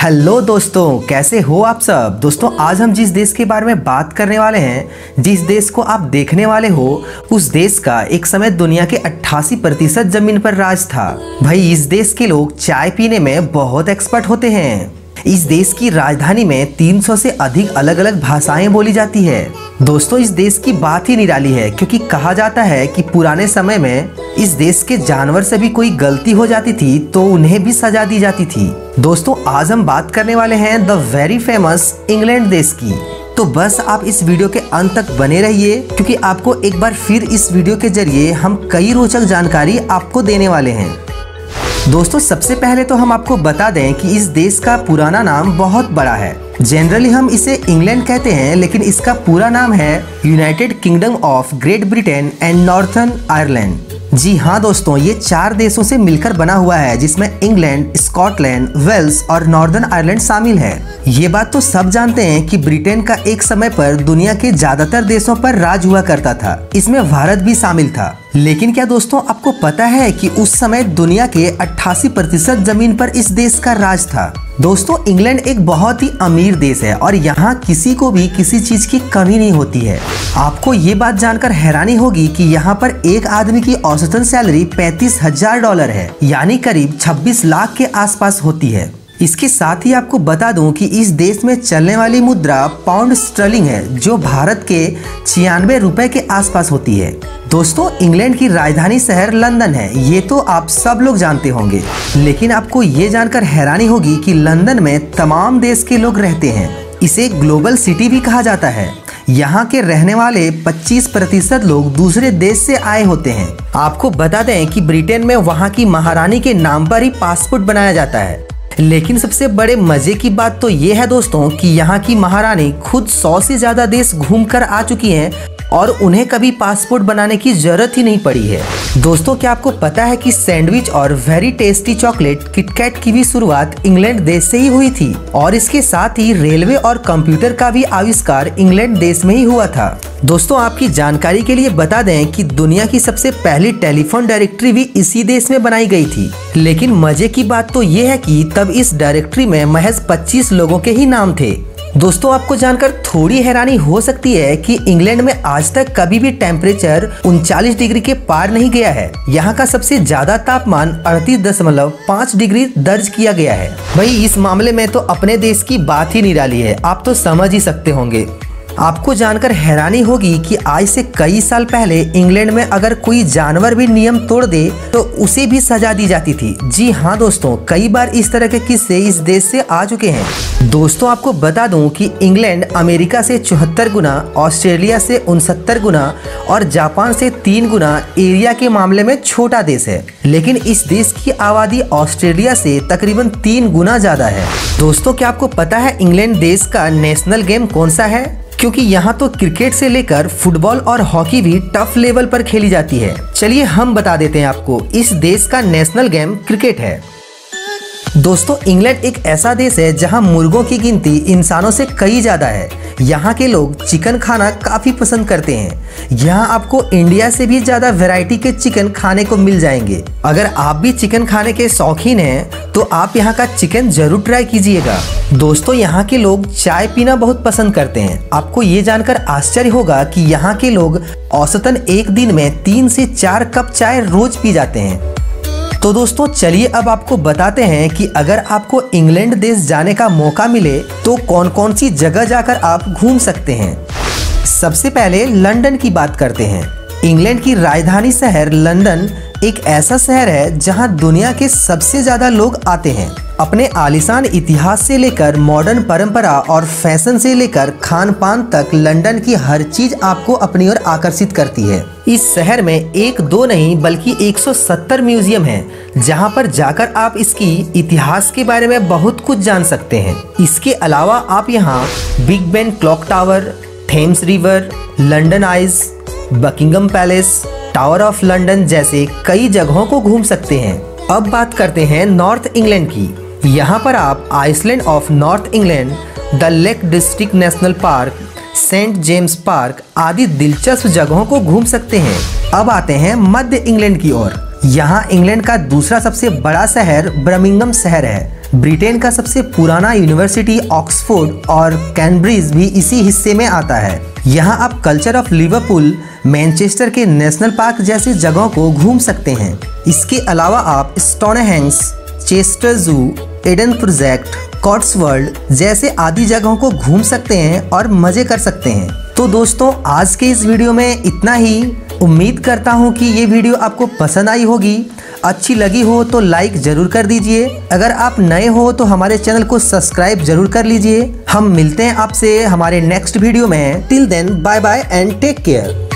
Hello दोस्तों, कैसे हो आप सब। दोस्तों आज हम जिस देश के बारे में बात करने वाले हैं, जिस देश को आप देखने वाले हो, उस देश का एक समय दुनिया के 88% जमीन पर राज था। भाई इस देश के लोग चाय पीने में बहुत एक्सपर्ट होते हैं। इस देश की राजधानी में 300 से अधिक अलग अलग भाषाएं बोली जाती है। दोस्तों इस देश की बात ही निराली है, क्योंकि कहा जाता है कि पुराने समय में इस देश के जानवर से भी कोई गलती हो जाती थी तो उन्हें भी सजा दी जाती थी। दोस्तों आज हम बात करने वाले हैं द वेरी फेमस इंग्लैंड देश की। तो बस आप इस वीडियो के अंत तक बने रहिए, क्योंकि आपको एक बार फिर इस वीडियो के जरिए हम कई रोचक जानकारी आपको देने वाले हैं। दोस्तों सबसे पहले तो हम आपको बता दें कि इस देश का पुराना नाम बहुत बड़ा है। जनरली हम इसे इंग्लैंड कहते हैं, लेकिन इसका पूरा नाम है United Kingdom of Great Britain and Northern Ireland. जी हाँ दोस्तों, ये 4 देशों से मिलकर बना हुआ है, जिसमें इंग्लैंड, स्कॉटलैंड, वेल्स और नॉर्दर्न आयरलैंड शामिल है। ये बात तो सब जानते हैं कि ब्रिटेन का एक समय पर दुनिया के ज्यादातर देशों पर राज हुआ करता था। इसमें भारत भी शामिल था। लेकिन क्या दोस्तों आपको पता है कि उस समय दुनिया के 88% जमीन पर इस देश का राज था। दोस्तों इंग्लैंड एक बहुत ही अमीर देश है और यहाँ किसी को भी किसी चीज की कमी नहीं होती है। आपको ये बात जानकर हैरानी होगी कि यहाँ पर एक आदमी की औसतन सैलरी $35,000 है, यानी करीब 26 लाख के आसपास होती है। इसके साथ ही आपको बता दूं कि इस देश में चलने वाली मुद्रा पाउंड स्टर्लिंग है, जो भारत के 96 रुपए के आसपास होती है। दोस्तों इंग्लैंड की राजधानी शहर लंदन है, ये तो आप सब लोग जानते होंगे। लेकिन आपको ये जानकर हैरानी होगी कि लंदन में तमाम देश के लोग रहते हैं। इसे ग्लोबल सिटी भी कहा जाता है। यहाँ के रहने वाले 25% लोग दूसरे देश से आए होते हैं। आपको बता दें कि ब्रिटेन में वहाँ की महारानी के नाम पर ही पासपोर्ट बनाया जाता है। लेकिन सबसे बड़े मजे की बात तो ये है दोस्तों कि यहाँ की महारानी खुद 100 से ज्यादा देश घूमकर आ चुकी हैं और उन्हें कभी पासपोर्ट बनाने की जरूरत ही नहीं पड़ी है। दोस्तों क्या आपको पता है कि सैंडविच और वेरी टेस्टी चॉकलेट किटकैट की भी शुरुआत इंग्लैंड देश से ही हुई थी, और इसके साथ ही रेलवे और कंप्यूटर का भी आविष्कार इंग्लैंड देश में ही हुआ था। दोस्तों आपकी जानकारी के लिए बता दें कि दुनिया की सबसे पहली टेलीफोन डायरेक्टरी भी इसी देश में बनाई गई थी। लेकिन मजे की बात तो ये है कि तब इस डायरेक्टरी में महज 25 लोगों के ही नाम थे। दोस्तों आपको जानकर थोड़ी हैरानी हो सकती है कि इंग्लैंड में आज तक कभी भी टेम्परेचर 39 डिग्री के पार नहीं गया है। यहाँ का सबसे ज्यादा तापमान 38.5 डिग्री दर्ज किया गया है। भाई इस मामले में तो अपने देश की बात ही निराली है, आप तो समझ ही सकते होंगे। आपको जानकर हैरानी होगी कि आज से कई साल पहले इंग्लैंड में अगर कोई जानवर भी नियम तोड़ दे तो उसे भी सजा दी जाती थी। जी हाँ दोस्तों, कई बार इस तरह के किस्से इस देश से आ चुके हैं। दोस्तों आपको बता दूं कि इंग्लैंड अमेरिका से 74 गुना, ऑस्ट्रेलिया से 69 गुना और जापान से 3 गुना एरिया के मामले में छोटा देश है। लेकिन इस देश की आबादी ऑस्ट्रेलिया से तकरीबन 3 गुना ज्यादा है। दोस्तों क्या आपको पता है इंग्लैंड देश का नेशनल गेम कौन सा है? क्योंकि यहाँ तो क्रिकेट से लेकर फुटबॉल और हॉकी भी टफ लेवल पर खेली जाती है। चलिए हम बता देते हैं आपको, इस देश का नेशनल गेम क्रिकेट है। दोस्तों इंग्लैंड एक ऐसा देश है जहाँ मुर्गों की गिनती इंसानों से कई ज्यादा है। यहाँ के लोग चिकन खाना काफी पसंद करते हैं। यहाँ आपको इंडिया से भी ज्यादा वैरायटी के चिकन खाने को मिल जाएंगे। अगर आप भी चिकन खाने के शौकीन हैं तो आप यहाँ का चिकन जरूर ट्राई कीजिएगा। दोस्तों यहाँ के लोग चाय पीना बहुत पसंद करते हैं। आपको ये जानकर आश्चर्य होगा कि यहाँ के लोग औसतन एक दिन में 3 से 4 कप चाय रोज पी जाते हैं। तो दोस्तों चलिए अब आपको बताते हैं कि अगर आपको इंग्लैंड देश जाने का मौका मिले तो कौन कौन सी जगह जाकर आप घूम सकते हैं। सबसे पहले लंदन की बात करते हैं। इंग्लैंड की राजधानी शहर लंदन एक ऐसा शहर है जहां दुनिया के सबसे ज्यादा लोग आते हैं। अपने आलीशान इतिहास से लेकर मॉडर्न परंपरा और फैशन से लेकर खान पान तक लंदन की हर चीज आपको अपनी ओर आकर्षित करती है। इस शहर में 1-2 नहीं बल्कि 170 म्यूजियम हैं, जहां पर जाकर आप इसकी इतिहास के बारे में बहुत कुछ जान सकते हैं। इसके अलावा आप यहाँ big Ben clock tower, Thames river, London eyes, Buckingham palace, tower of London जैसे कई जगहों को घूम सकते हैं। अब बात करते हैं नॉर्थ इंग्लैंड की। यहाँ पर आप Iceland of north England, the lake district national park, Saint James park आदि दिलचस्प जगहों को घूम सकते हैं। अब आते हैं मध्य इंग्लैंड की ओर। यहाँ इंग्लैंड का दूसरा सबसे बड़ा शहर बर्मिंघम शहर है। ब्रिटेन का सबसे पुराना यूनिवर्सिटी ऑक्सफोर्ड और कैम्ब्रिज भी इसी हिस्से में आता है। यहाँ आप कल्चर ऑफ लिवरपूल, मैनचेस्टर के नेशनल पार्क जैसी जगहों को घूम सकते हैं। इसके अलावा आप स्टोनहेंज, चेस्टर जू, एडन प्रोजेक्ट, कॉट्सवोल्ड जैसे आदि जगहों को घूम सकते हैं और मजे कर सकते हैं। तो दोस्तों आज के इस वीडियो में इतना ही। उम्मीद करता हूँ कि ये वीडियो आपको पसंद आई होगी। अच्छी लगी हो तो लाइक जरूर कर दीजिए। अगर आप नए हो तो हमारे चैनल को सब्सक्राइब जरूर कर लीजिए। हम मिलते हैं आपसे हमारे नेक्स्ट वीडियो में। Till then bye bye and take care.